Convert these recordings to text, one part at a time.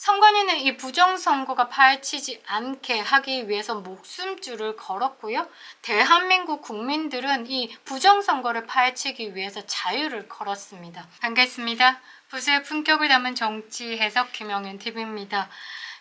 선관위는 이 부정선거가 파헤치지 않게 하기 위해서 목숨줄을 걸었고요. 대한민국 국민들은 이 부정선거를 파헤치기 위해서 자유를 걸었습니다. 반갑습니다. 부수의 품격을 담은 정치 해석 김영윤 TV입니다.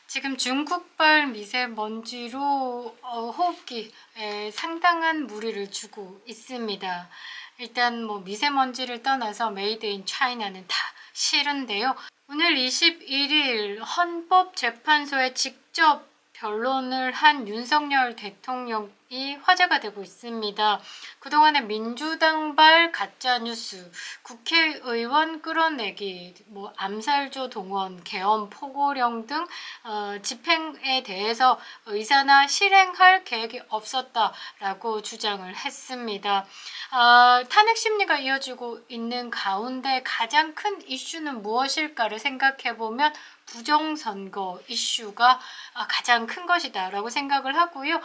지금 중국발 미세먼지로 호흡기에 상당한 무리를 주고 있습니다. 일단 미세먼지를 떠나서 메이드 인 차이나는 다 싫은데요. 오늘 21일 헌법재판소에 직접 변론을 한 윤석열 대통령이 화제가 되고 있습니다. 그동안의 민주당발 가짜뉴스, 국회의원 끌어내기, 암살조 동원, 계엄 포고령 등 집행에 대해서 의사나 실행할 계획이 없었다라고 주장을 했습니다. 탄핵 심리가 이어지고 있는 가운데 가장 큰 이슈는 무엇일까를 생각해보면 부정선거 이슈가 가장 큰 것이다 라고 생각을 하고요.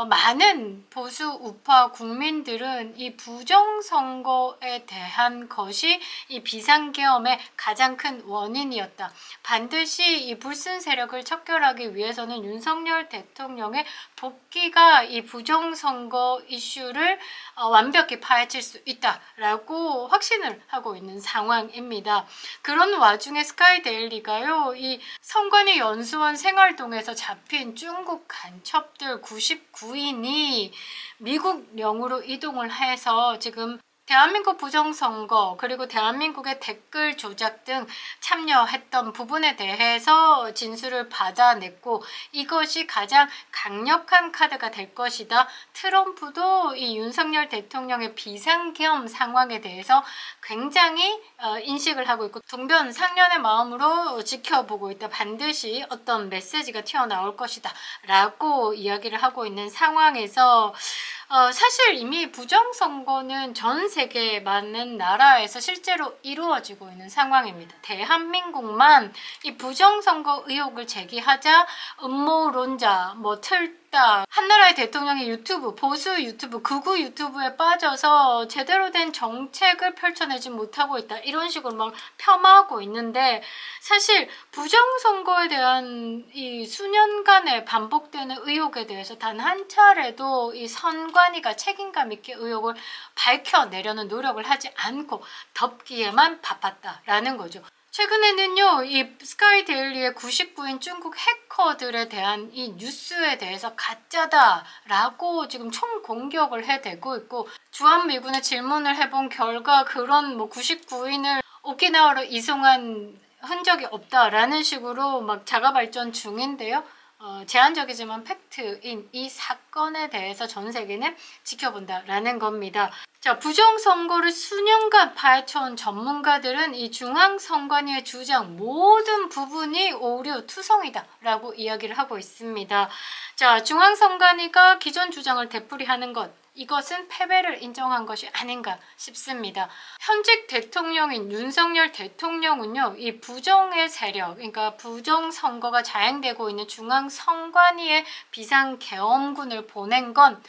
많은 보수 우파 국민들은 이 부정선거에 대한 것이 이 비상계엄의 가장 큰 원인이었다. 반드시 이 불순 세력을 척결하기 위해서는 윤석열 대통령의 복귀가 이 부정선거 이슈를 완벽히 파헤칠 수 있다라고 확신을 하고 있는 상황입니다. 그런 와중에 스카이데일리가요, 이 선관위 연수원 생활동에서 잡힌 중국 간첩들 99인이 미국령으로 이동을 해서 지금 대한민국 부정선거 그리고 대한민국의 댓글 조작 등 참여했던 부분에 대해서 진술을 받아냈고 이것이 가장 강력한 카드가 될 것이다. 트럼프도 이 윤석열 대통령의 비상계엄 상황에 대해서 굉장히 인식을 하고 있고 동변상련의 마음으로 지켜보고 있다. 반드시 어떤 메시지가 튀어나올 것이다 라고 이야기를 하고 있는 상황에서 사실 이미 부정선거는 전 세계 많은 나라에서 실제로 이루어지고 있는 상황입니다. 대한민국만 이 부정선거 의혹을 제기하자 음모론자, 틀다, 한나라의 대통령의 유튜브, 보수 유튜브, 극우 유튜브에 빠져서 제대로 된 정책을 펼쳐내지 못하고 있다. 이런 식으로 막 폄하하고 있는데 사실 부정선거에 대한 이 수년간의 반복되는 의혹에 대해서 단 한 차례도 이 선관위가 책임감 있게 의혹을 밝혀내려는 노력을 하지 않고 덮기에만 바빴다라는 거죠. 최근에는요, 이 스카이데일리의 99인 중국 해커들에 대한 이 뉴스에 대해서 가짜다라고 지금 총공격을 해대고 있고 주한미군에 질문을 해본 결과 그런 99인을 오키나와로 이송한 흔적이 없다라는 식으로 막 자가발전 중인데요. 제한적이지만 팩트인 이 사건에 대해서 전 세계는 지켜본다라는 겁니다. 자, 부정선거를 수년간 파헤쳐온 전문가들은 이 중앙선관위의 주장 모든 부분이 오류 투성이다 라고 이야기를 하고 있습니다. 자, 중앙선관위가 기존 주장을 되풀이하는 것, 이것은 패배를 인정한 것이 아닌가 싶습니다. 현직 대통령인 윤석열 대통령은요, 이 부정의 세력, 그러니까 부정선거가 자행되고 있는 중앙선관위의 비상계엄군을 보낸 건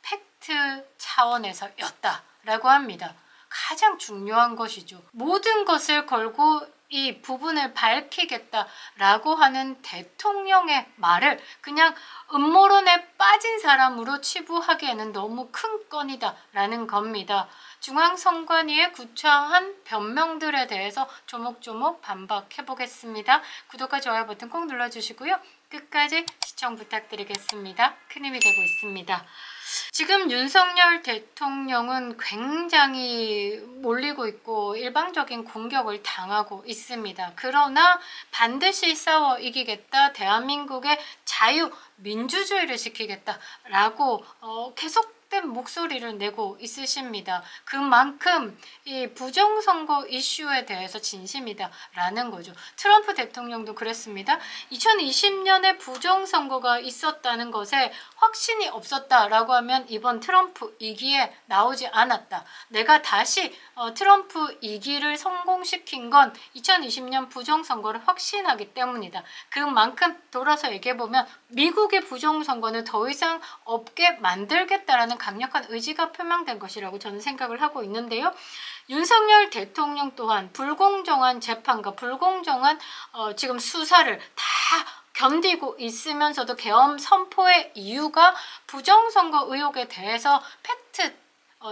팩트 차원에서였다라고 합니다. 가장 중요한 것이죠. 모든 것을 걸고 이 부분을 밝히겠다라고 하는 대통령의 말을 그냥 음모론에 빠진 사람으로 치부하기에는 너무 큰 건이다라는 겁니다. 중앙선관위의 구차한 변명들에 대해서 조목조목 반박해보겠습니다. 구독과 좋아요 버튼 꼭 눌러주시고요. 끝까지 시청 부탁드리겠습니다. 큰 힘이 되고 있습니다. 지금 윤석열 대통령은 굉장히 몰리고 있고 일방적인 공격을 당하고 있습니다. 그러나 반드시 싸워 이기겠다, 대한민국의 자유, 민주주의를 지키겠다라고 계속된 목소리를 내고 있으십니다. 그만큼 이 부정선거 이슈에 대해서 진심이다 라는 거죠. 트럼프 대통령도 그랬습니다. 2020년에 부정선거가 있었다는 것에 확신이 없었다라고 하면 이번 트럼프 2기에 나오지 않았다. 내가 다시 트럼프 2기를 성공시킨 건 2020년 부정선거를 확신하기 때문이다. 그만큼 돌아서 얘기해보면 미국의 부정선거는 더 이상 없게 만들겠다라는 강력한 의지가 표명된 것이라고 저는 생각을 하고 있는데요. 윤석열 대통령 또한 불공정한 재판과 불공정한 지금 수사를 다 견디고 있으면서도 계엄 선포의 이유가 부정선거 의혹에 대해서 팩트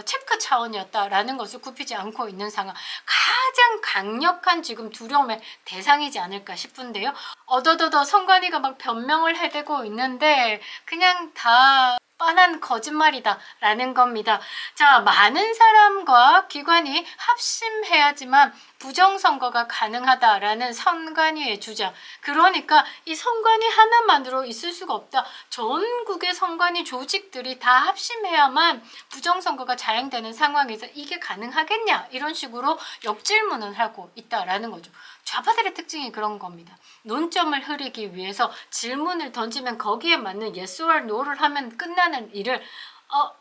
체크 차원이었다라는 것을 굽히지 않고 있는 상황. 가장 강력한 지금 두려움의 대상이지 않을까 싶은데요. 어더더더 선관위가 막 변명을 해대고 있는데 그냥 다 뻔한 거짓말이다 라는 겁니다. 자, 많은 사람과 기관이 합심해야지만 부정선거가 가능하다라는 선관위의 주장. 그러니까 이 선관위 하나만으로 있을 수가 없다. 전국의 선관위 조직들이 다 합심해야만 부정선거가 자행되는 상황에서 이게 가능하겠냐 이런 식으로 역질문을 하고 있다라는 거죠. 좌파들의 특징이 그런 겁니다. 논점을 흐리기 위해서 질문을 던지면 거기에 맞는 yes or no를 하면 끝나는 일을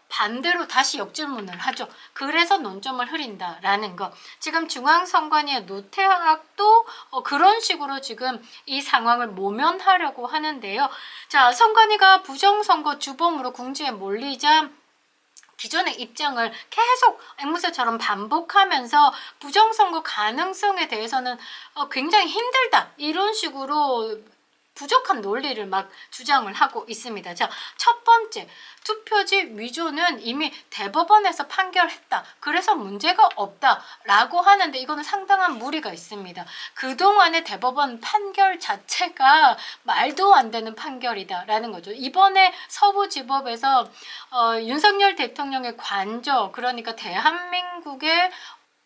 반대로 다시 역질문을 하죠. 그래서 논점을 흐린다라는 거. 지금 중앙선관위의 노태학도 그런 식으로 지금 이 상황을 모면하려고 하는데요. 자, 선관위가 부정선거 주범으로 궁지에 몰리자 기존의 입장을 계속 앵무새처럼 반복하면서 부정선거 가능성에 대해서는 굉장히 힘들다 이런 식으로 부족한 논리를 막 주장을 하고 있습니다. 자, 첫 번째, 투표지 위조는 이미 대법원에서 판결했다. 그래서 문제가 없다라고 하는데 이거는 상당한 무리가 있습니다. 그동안의 대법원 판결 자체가 말도 안 되는 판결이다라는 거죠. 이번에 서부지법에서 윤석열 대통령의 관저, 그러니까 대한민국의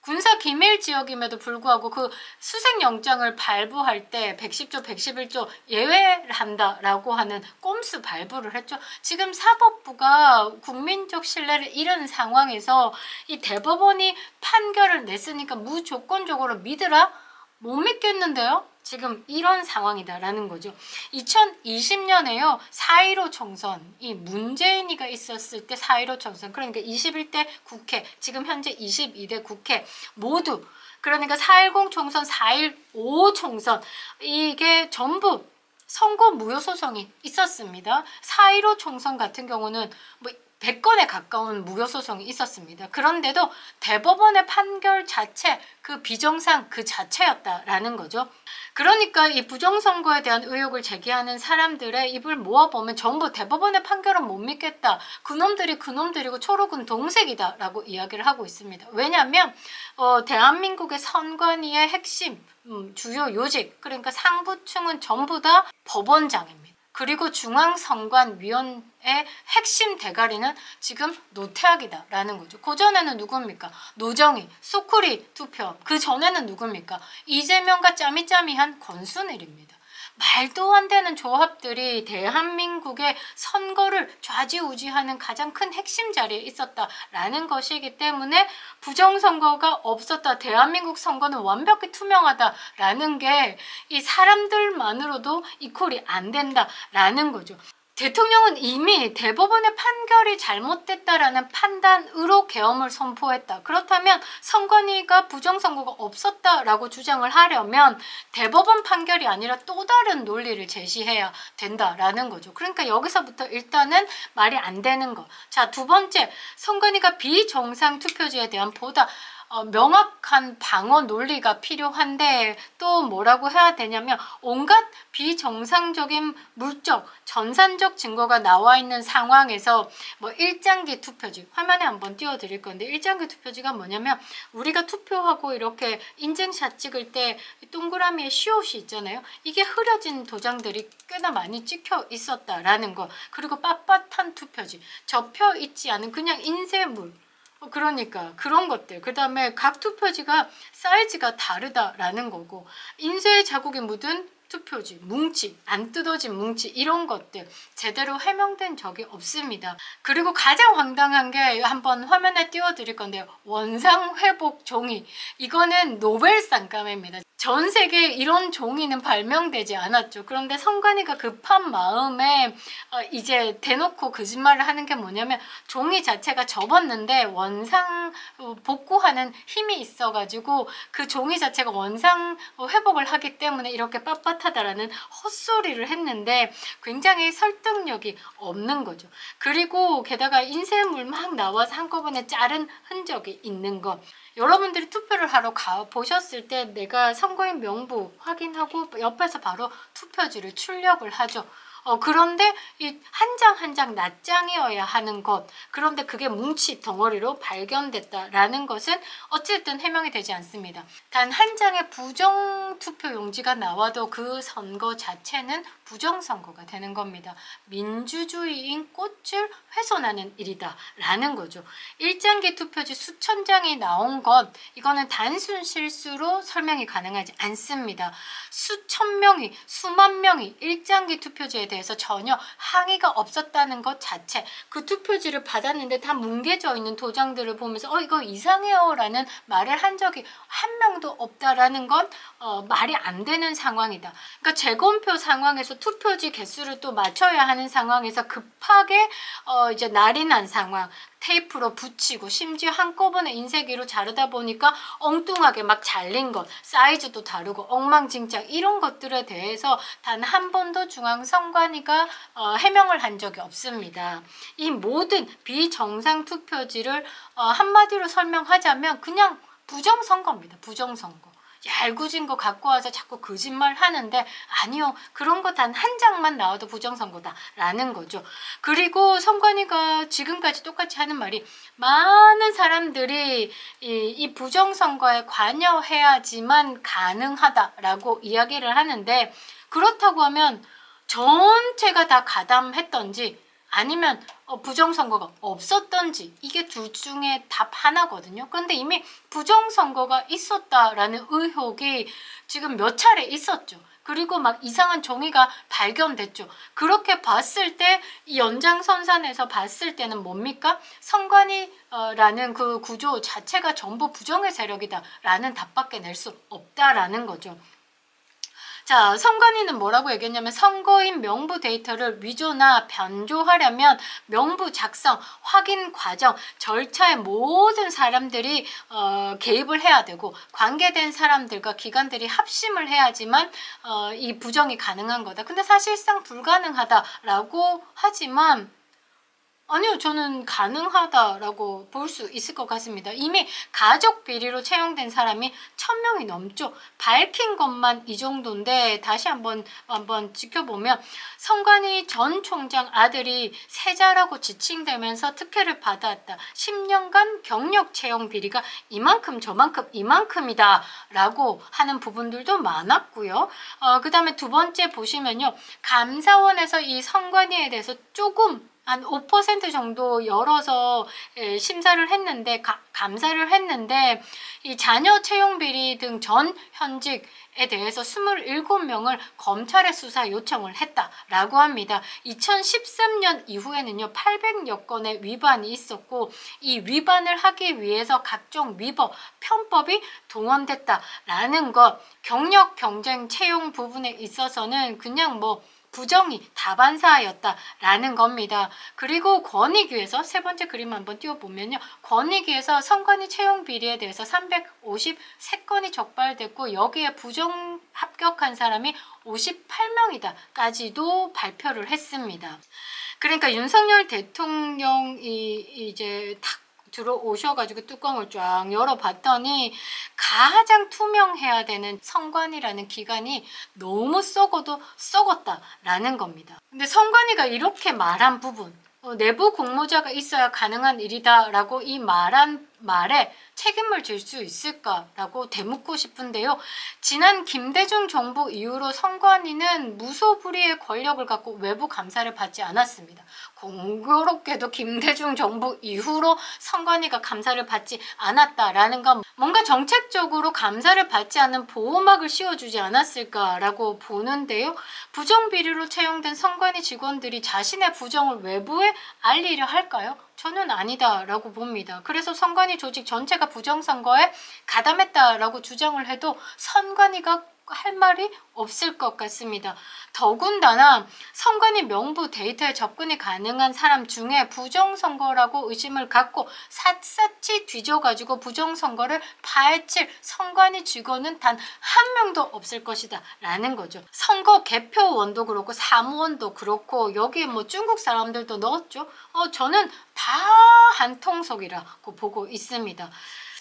군사기밀지역임에도 불구하고 그 수색영장을 발부할 때 110조, 111조 예외를 한다라고 하는 꼼수 발부를 했죠. 지금 사법부가 국민적 신뢰를 잃은 상황에서 이 대법원이 판결을 냈으니까 무조건적으로 믿으라? 못 믿겠는데요? 지금 이런 상황이다라는 거죠. 2020년에요. 4.15 총선, 이 문재인이가 있었을 때 4.15 총선, 그러니까 21대 국회, 지금 현재 22대 국회 모두, 그러니까 4.10 총선, 4.15 총선, 이게 전부 선거 무효 소송이 있었습니다. 4.15 총선 같은 경우는 뭐 100건에 가까운 무효소송이 있었습니다. 그런데도 대법원의 판결 자체, 그 비정상 그 자체였다라는 거죠. 그러니까 이 부정선거에 대한 의혹을 제기하는 사람들의 입을 모아보면 전부 대법원의 판결은 못 믿겠다. 그놈들이 그놈들이고 초록은 동색이다 라고 이야기를 하고 있습니다. 왜냐하면 대한민국의 선관위의 핵심, 주요 요직, 그러니까 상부층은 전부 다 법원장입니다. 그리고 중앙선관위원회 핵심 대가리는 지금 노태학이다라는 거죠. 그전에는 누굽니까? 노정희, 소쿠리 투표. 그 전에는 누굽니까? 이재명과 짜미짜미한 권순일입니다. 말도 안 되는 조합들이 대한민국의 선거를 좌지우지하는 가장 큰 핵심 자리에 있었다라는 것이기 때문에 부정선거가 없었다, 대한민국 선거는 완벽히 투명하다라는 게 이 사람들만으로도 이퀄이 안 된다라는 거죠. 대통령은 이미 대법원의 판결이 잘못됐다라는 판단으로 계엄을 선포했다. 그렇다면 선관위가 부정선거가 없었다라고 주장을 하려면 대법원 판결이 아니라 또 다른 논리를 제시해야 된다라는 거죠. 그러니까 여기서부터 일단은 말이 안 되는 거. 자, 두 번째, 선관위가 비정상 투표지에 대한 보다 명확한 방어 논리가 필요한데 또 뭐라고 해야 되냐면 온갖 비정상적인 물적, 전산적 증거가 나와 있는 상황에서 뭐 일장기 투표지, 화면에 한번 띄워드릴 건데 일장기 투표지가 뭐냐면 우리가 투표하고 이렇게 인증샷 찍을 때 동그라미에 시옷이 있잖아요. 이게 흐려진 도장들이 꽤나 많이 찍혀 있었다라는 거. 그리고 빳빳한 투표지, 접혀 있지 않은 그냥 인쇄물, 그러니까 그런 것들. 그 다음에 각 투표지가 사이즈가 다르다라는 거고, 인쇄 자국이 묻은 투표지, 뭉치, 안 뜯어진 뭉치, 이런 것들 제대로 해명된 적이 없습니다. 그리고 가장 황당한 게 한번 화면에 띄워드릴 건데요. 원상회복 종이. 이거는 노벨상감입니다. 전 세계에 이런 종이는 발명되지 않았죠. 그런데 선관위가 급한 마음에 이제 대놓고 거짓말을 하는 게 뭐냐면 종이 자체가 접었는데 원상 복구하는 힘이 있어가지고 그 종이 자체가 원상 회복을 하기 때문에 이렇게 빳빳하다라는 헛소리를 했는데 굉장히 설득력이 없는 거죠. 그리고 게다가 인쇄물 막 나와서 한꺼번에 자른 흔적이 있는 거. 여러분들이 투표를 하러 보셨을 때 내가 선거인 명부 확인하고 옆에서 바로 투표지를 출력을 하죠. 그런데 이 한 장 한 장 낱장이어야 하는 것, 그런데 그게 뭉치 덩어리로 발견됐다라는 것은 어쨌든 해명이 되지 않습니다. 단 한 장의 부정 투표 용지가 나와도 그 선거 자체는 부정선거가 되는 겁니다. 민주주의인 꽃을 훼손하는 일이다 라는 거죠. 일장기 투표지 수천 장이 나온 것, 이거는 단순 실수로 설명이 가능하지 않습니다. 수천 명이, 수만 명이 일장기 투표지에 대해서 전혀 항의가 없었다는 것 자체, 그 투표지를 받았는데 다 뭉개져 있는 도장들을 보면서 이거 이상해요 라는 말을 한 적이 한 명도 없다라는 건 말이 안 되는 상황이다. 그러니까 재검표 상황에서 투표지 개수를 또 맞춰야 하는 상황에서 급하게 이제 날이 난 상황, 테이프로 붙이고 심지어 한꺼번에 인쇄기로 자르다 보니까 엉뚱하게 막 잘린 것, 사이즈도 다르고 엉망진창, 이런 것들에 대해서 단 한 번도 중앙선관위가 해명을 한 적이 없습니다. 이 모든 비정상 투표지를 한마디로 설명하자면 그냥 부정선거입니다. 부정선거. 얄궂은 거 갖고 와서 자꾸 거짓말 하는데, 아니요, 그런 거 단 한 장만 나와도 부정선거다 라는 거죠. 그리고 선관위가 지금까지 똑같이 하는 말이, 많은 사람들이 이 부정선거에 관여해야지만 가능하다라고 이야기를 하는데, 그렇다고 하면 전체가 다 가담했던지 아니면 부정선거가 없었던지, 이게 둘 중에 답 하나거든요. 그런데 이미 부정선거가 있었다라는 의혹이 지금 몇 차례 있었죠. 그리고 막 이상한 종이가 발견됐죠. 그렇게 봤을 때 이 연장선상에서 봤을 때는 뭡니까? 선관위라는 그 구조 자체가 전부 부정의 세력이다 라는 답밖에 낼 수 없다라는 거죠. 자, 선관위는 뭐라고 얘기했냐면, 선거인 명부 데이터를 위조나 변조하려면 명부 작성, 확인 과정, 절차에 모든 사람들이 개입을 해야 되고, 관계된 사람들과 기관들이 합심을 해야지만 이 부정이 가능한 거다. 근데 사실상 불가능하다라고 하지만, 아니요, 저는 가능하다라고 볼 수 있을 것 같습니다. 이미 가족 비리로 채용된 사람이 1000명이 넘죠. 밝힌 것만 이 정도인데, 다시 한번 지켜보면, 선관위 전 총장 아들이 세자라고 지칭되면서 특혜를 받아왔다. 10년간 경력 채용 비리가 이만큼 저만큼 이만큼이다 라고 하는 부분들도 많았고요. 그 다음에 두 번째 보시면요, 감사원에서 이 선관위에 대해서 조금 한 5% 정도 열어서 심사를 했는데, 감사를 했는데, 이 자녀 채용 비리 등 전 현직에 대해서 27명을 검찰에 수사 요청을 했다라고 합니다. 2013년 이후에는요, 800여 건의 위반이 있었고, 이 위반을 하기 위해서 각종 위법, 편법이 동원됐다라는 것, 경력 경쟁 채용 부분에 있어서는 그냥 부정이 다반사였다라는 겁니다. 그리고 권익위에서 세 번째 그림 한번 띄워보면요, 권익위에서 선관위 채용 비리에 대해서 353건이 적발됐고, 여기에 부정 합격한 사람이 58명이다까지도 발표를 했습니다. 그러니까 윤석열 대통령이 이제 탁 들어오셔가지고 뚜껑을 쫙 열어봤더니 가장 투명해야 되는 선관위라는 기관이 너무 썩어도 썩었다라는 겁니다. 근데 선관위가 이렇게 말한 부분, 내부 공모자가 있어야 가능한 일이다라고 이 말한 말에 책임을 질 수 있을까라고 되묻고 싶은데요. 지난 김대중 정부 이후로 선관위는 무소불위의 권력을 갖고 외부 감사를 받지 않았습니다. 공교롭게도 김대중 정부 이후로 선관위가 감사를 받지 않았다라는 건 뭔가 정책적으로 감사를 받지 않는 보호막을 씌워주지 않았을까라고 보는데요. 부정비리로 채용된 선관위 직원들이 자신의 부정을 외부에 알리려 할까요? 저는 아니다라고 봅니다. 그래서 선관위 조직 전체가 부정선거에 가담했다라고 주장을 해도 선관위가 할 말이 없을 것 같습니다. 더군다나 선관위 명부 데이터에 접근이 가능한 사람 중에 부정선거라고 의심을 갖고 샅샅이 뒤져가지고 부정선거를 파헤칠 선관위 직원은 단 한 명도 없을 것이다 라는 거죠. 선거 개표원도 그렇고 사무원도 그렇고, 여기에 중국 사람들도 넣었죠. 저는 다 한통속이라고 보고 있습니다.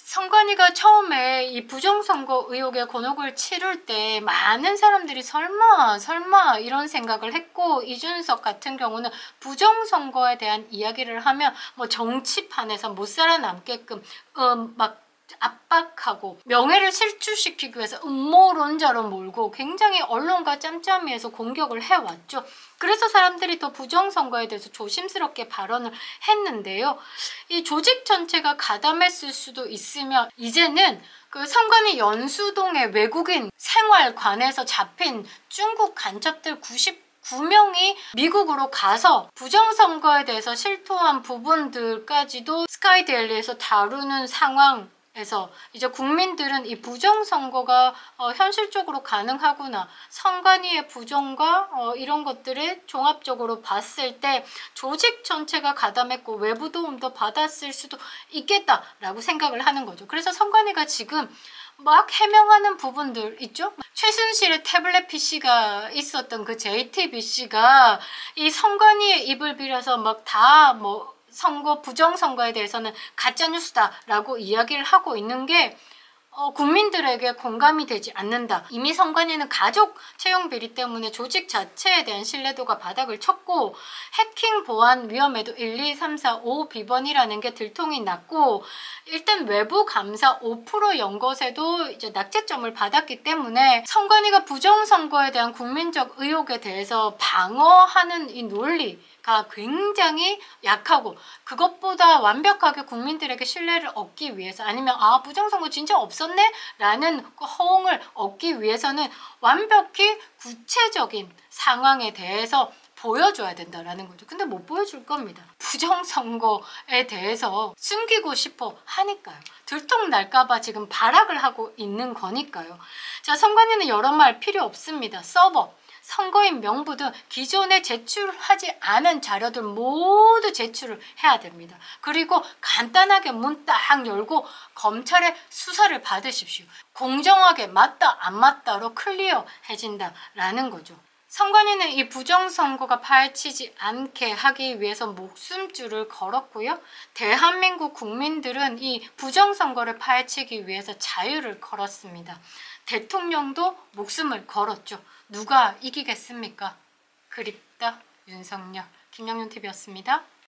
선관위가 처음에 이 부정선거 의혹의 곤혹을 치룰 때 많은 사람들이 설마 이런 생각을 했고, 이준석 같은 경우는 부정선거에 대한 이야기를 하면 뭐 정치판에서 못 살아남게끔 막 압박하고 명예를 실추시키기 위해서 음모론자로 몰고 굉장히 언론과 짬짬이해서 공격을 해왔죠. 그래서 사람들이 더 부정선거에 대해서 조심스럽게 발언을 했는데요. 이 조직 전체가 가담했을 수도 있으며, 이제는 그 선관위 연수동의 외국인 생활관에서 잡힌 중국 간첩들 9명이 미국으로 가서 부정선거에 대해서 실토한 부분들까지도 스카이데일리에서 다루는 상황에서 이제 국민들은 이 부정선거가 현실적으로 가능하구나, 선관위의 부정과 이런 것들을 종합적으로 봤을 때 조직 전체가 가담했고 외부 도움도 받았을 수도 있겠다라고 생각을 하는 거죠. 그래서 선관위가 지금 막 해명하는 부분들 있죠? 최순실의 태블릿 PC가 있었던 그 JTBC가 이 선관위의 입을 빌어서 막 다 뭐 선거, 부정선거에 대해서는 가짜뉴스다라고 이야기를 하고 있는 게 국민들에게 공감이 되지 않는다. 이미 선관위는 가족 채용 비리 때문에 조직 자체에 대한 신뢰도가 바닥을 쳤고, 해킹 보안 위험에도 1, 2, 3, 4, 5 비번이라는 게 들통이 났고, 일단 외부 감사 5% 연것에도 이제 낙제점을 받았기 때문에 선관위가 부정선거에 대한 국민적 의혹에 대해서 방어하는 이 논리가 굉장히 약하고, 그것보다 완벽하게 국민들에게 신뢰를 얻기 위해서, 아니면 부정선거 진짜 없었네? 라는 그 호응을 얻기 위해서는 완벽히 구체적인 상황에 대해서 보여줘야 된다라는 거죠. 근데 못 보여줄 겁니다. 부정선거에 대해서 숨기고 싶어 하니까요. 들통날까봐 지금 발악을 하고 있는 거니까요. 자, 선관위는 여러 말 필요 없습니다. 서버, 선거인 명부 등 기존에 제출하지 않은 자료들 모두 제출을 해야 됩니다. 그리고 간단하게 문 딱 열고 검찰의 수사를 받으십시오. 공정하게 맞다 안 맞다로 클리어해진다라는 거죠. 선관위는 이 부정선거가 파헤치지 않게 하기 위해서 목숨줄을 걸었고요. 대한민국 국민들은 이 부정선거를 파헤치기 위해서 자유를 걸었습니다. 대통령도 목숨을 걸었죠. 누가 이기겠습니까? 그립다 윤석열. 김영윤TV였습니다.